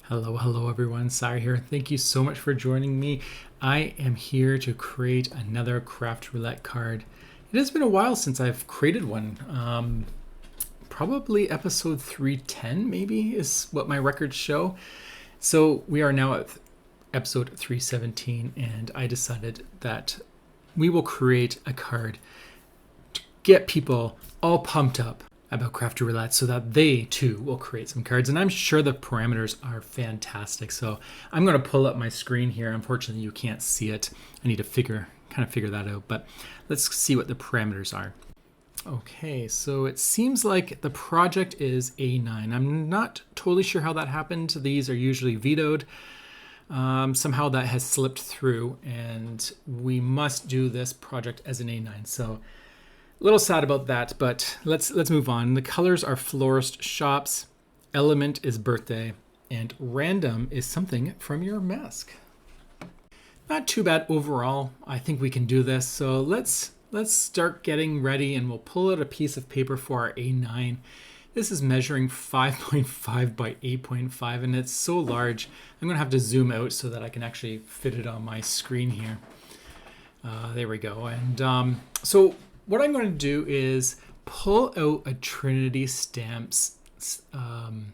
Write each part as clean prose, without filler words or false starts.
Hello everyone. Sai here. Thank you so much for joining me. I am here to create another Craft Roulette card. It has been a while since I've created one. Probably episode 310 maybe is what my records show. So we are now at episode 317 and I decided that we will create a card to get people all pumped up about Craft Roulette so that they too will create some cards. And I'm sure the parameters are fantastic. So I'm going to pull up my screen here. Unfortunately, you can't see it. I need to figure that out, but let's see what the parameters are. Okay, so it seems like the project is A9. I'm not totally sure how that happened. These are usually vetoed. Somehow that has slipped through and we must do this project as an A9. So a little sad about that, but let's move on. The colors are Florist Shops, Element is Birthday, and Random is something from your mesk. Not too bad overall. I think we can do this. So let's start getting ready and we'll pull out a piece of paper for our A9. This is measuring 5.5 by 8.5 and it's so large. I'm gonna have to zoom out so that I can actually fit it on my screen here. There we go. And so what I'm going to do is pull out a Trinity stamp. And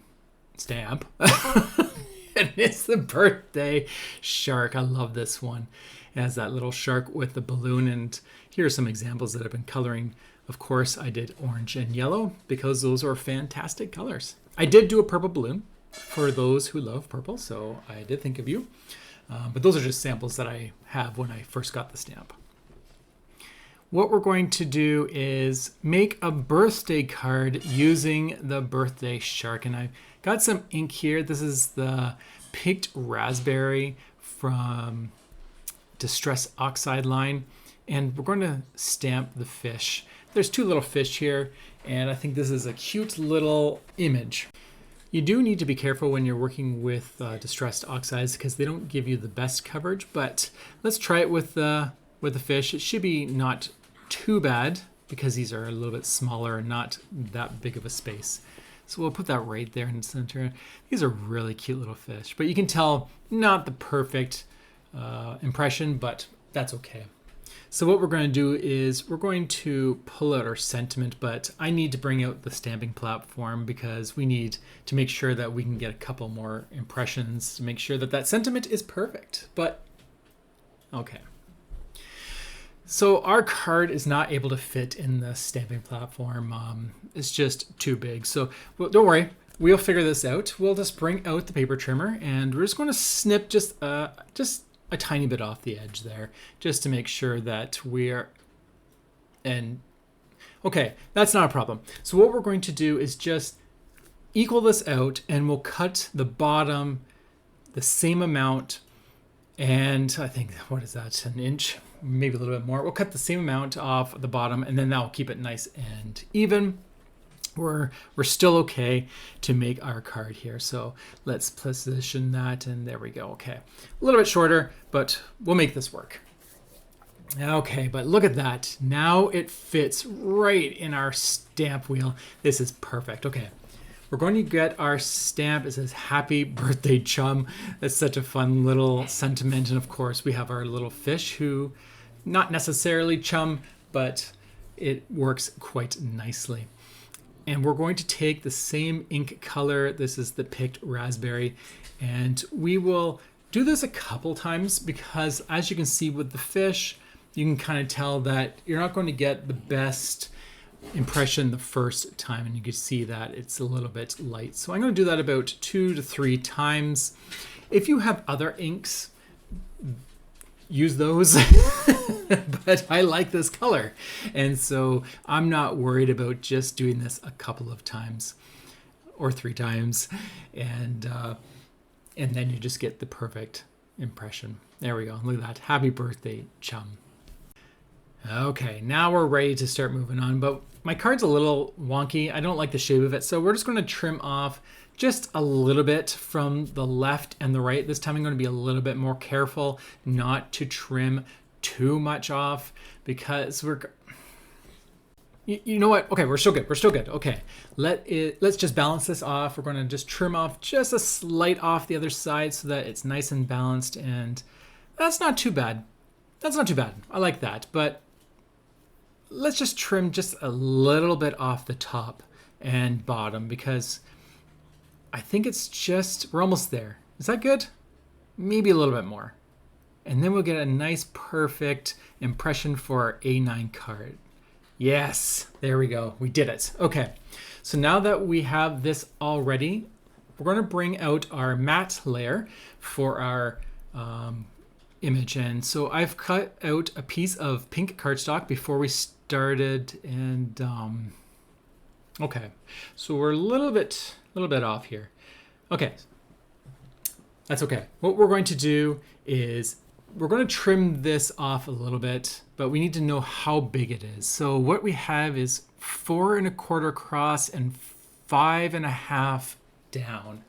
it's the birthday shark. I love this one. It has that little shark with the balloon. And here are some examples that I've been coloring. Of course, I did orange and yellow because those are fantastic colors. I did do a purple balloon for those who love purple. So I did think of you. But those are just samples that I have when I first got the stamp. What we're going to do is make a birthday card using the birthday shark. And I've got some ink here. This is the Picked Raspberry from Distress Oxide line. And we're going to stamp the fish. There's two little fish here. And I think this is a cute little image. You do need to be careful when you're working with distressed oxides because they don't give you the best coverage. But let's try it with the fish. It should be not too bad because these are a little bit smaller and not that big of a space. So we'll put that right there in the center. These are really cute little fish, but you can tell not the perfect impression, but that's okay. So what we're going to do is we're going to pull out our sentiment, but I need to bring out the stamping platform because we need to make sure that we can get a couple more impressions to make sure that that sentiment is perfect, but okay. So our card is not able to fit in the stamping platform. It's just too big. So don't worry, we'll figure this out. We'll just bring out the paper trimmer and we're just going to snip just a tiny bit off the edge there, just to make sure that okay, that's not a problem. So what we're going to do is just equal this out and we'll cut the bottom the same amount. And I think, what is that, an inch? Maybe a little bit more. We'll cut the same amount off the bottom and then that'll keep it nice and even. We're still okay to make our card here. So let's position that and there we go. Okay, a little bit shorter, but we'll make this work. Okay, but look at that. Now it fits right in our stamp wheel. This is perfect. Okay. We're going to get our stamp. It says happy birthday chum. That's such a fun little sentiment. And of course we have our little fish who not necessarily chum, but it works quite nicely. And we're going to take the same ink color. This is the Picked Raspberry. And we will do this a couple times because as you can see with the fish, you can kind of tell that you're not going to get the best impression the first time, and you can see that it's a little bit light. So I'm going to do that about 2 to 3 times. If you have other inks, use those, but I like this color. And so I'm not worried about just doing this a couple of times or 3 times. And then you just get the perfect impression. There we go. Look at that. Happy birthday, chum. Okay, now we're ready to start moving on, but my card's a little wonky. I don't like the shape of it, so we're just going to trim off just a little bit from the left and the right. This time I'm going to be a little bit more careful not to trim too much off because You know what? Okay, we're still good. We're still good. Okay, let's just balance this off. We're going to just trim off just a slight off the other side so that it's nice and balanced, and that's not too bad. That's not too bad. I like that, but let's just trim just a little bit off the top and bottom because I think it's just, we're almost there. Is that good? Maybe a little bit more. And then we'll get a nice, perfect impression for our A9 card. Yes, there we go. We did it. Okay, so now that we have this all ready, we're going to bring out our matte layer for our image. And so I've cut out a piece of pink cardstock before we started. And okay, so we're a little bit off here. Okay, that's okay. What we're going to do is we're going to trim this off a little bit, but we need to know how big it is. So what we have is 4 1/4 across and 5 1/2 down.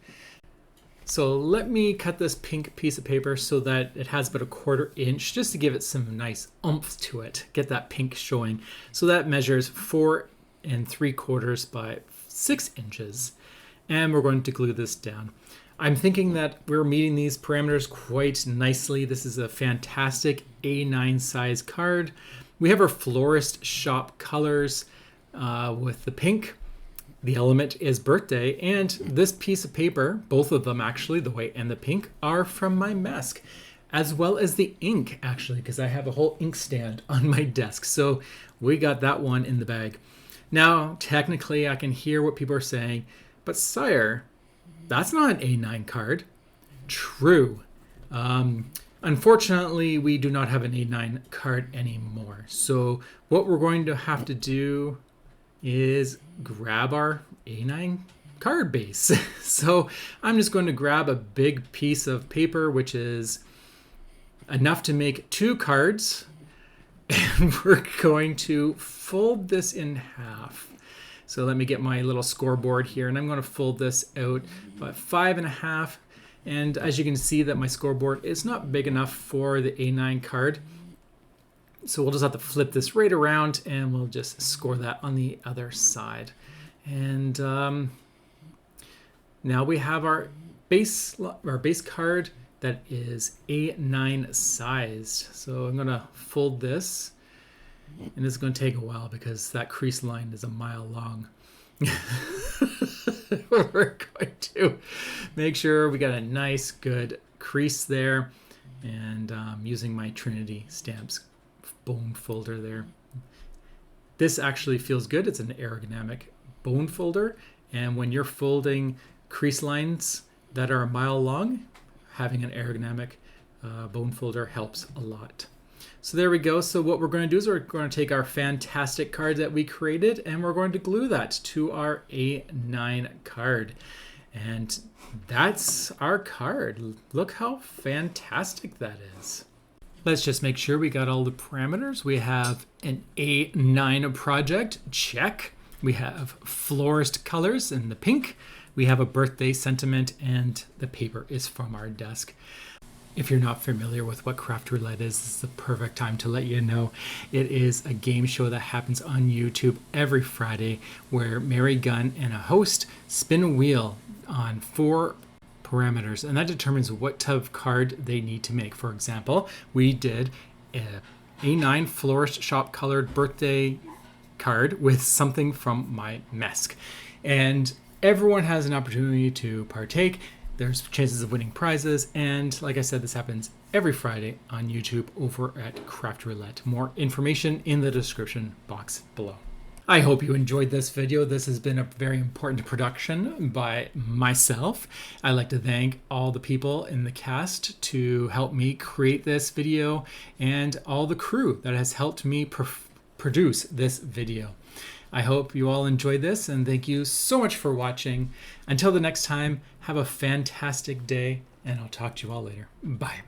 So let me cut this pink piece of paper so that it has about 1/4 inch, just to give it some nice oomph to it. Get that pink showing. So that measures 4 3/4 by 6 inches. And we're going to glue this down. I'm thinking that we're meeting these parameters quite nicely. This is a fantastic A9 size card. We have our Florist shop colors with the pink. The element is birthday, and this piece of paper, both of them actually, the white and the pink, are from my mesk, as well as the ink actually, because I have a whole ink stand on my desk. So we got that one in the bag. Now, technically, I can hear what people are saying, but sire, that's not an A9 card. True. Unfortunately, we do not have an A9 card anymore. So what we're going to have to do is grab our A9 card base. So I'm just going to grab a big piece of paper, which is enough to make 2 cards. And we're going to fold this in half. So let me get my little scoreboard here, and I'm going to fold this out about 5 1/2. And as you can see that my scoreboard is not big enough for the A9 card. So we'll just have to flip this right around and we'll just score that on the other side. And now we have our base card that is A9 sized. So I'm going to fold this. And it's going to take a while because that crease line is a mile long. We're going to make sure we got a nice, good crease there. And using my Trinity stamps bone folder there. This actually feels good. It's an ergonomic bone folder. And when you're folding crease lines that are a mile long, having an ergonomic bone folder helps a lot. So there we go. So what we're going to do is we're going to take our fantastic card that we created and we're going to glue that to our A9 card. And that's our card. Look how fantastic that is. Let's just make sure we got all the parameters. We have an A9 project, check. We have Florist colors in the pink. We have a birthday sentiment, and the paper is from our desk. If you're not familiar with what Craft Roulette is, this is the perfect time to let you know. It is a game show that happens on YouTube every Friday where Mary Gunn and a host spin a wheel on 4 parameters, and that determines what type of card they need to make. For example, we did a A9 Florist shop colored birthday card with something from my mesk. And everyone has an opportunity to partake. There's chances of winning prizes, and like I said, this happens every Friday on YouTube over at Craft Roulette. More information in the description box below. I hope you enjoyed this video. This has been a very important production by myself. I'd like to thank all the people in the cast to help me create this video and all the crew that has helped me produce this video. I hope you all enjoyed this, and thank you so much for watching. Until the next time, have a fantastic day, and I'll talk to you all later. Bye.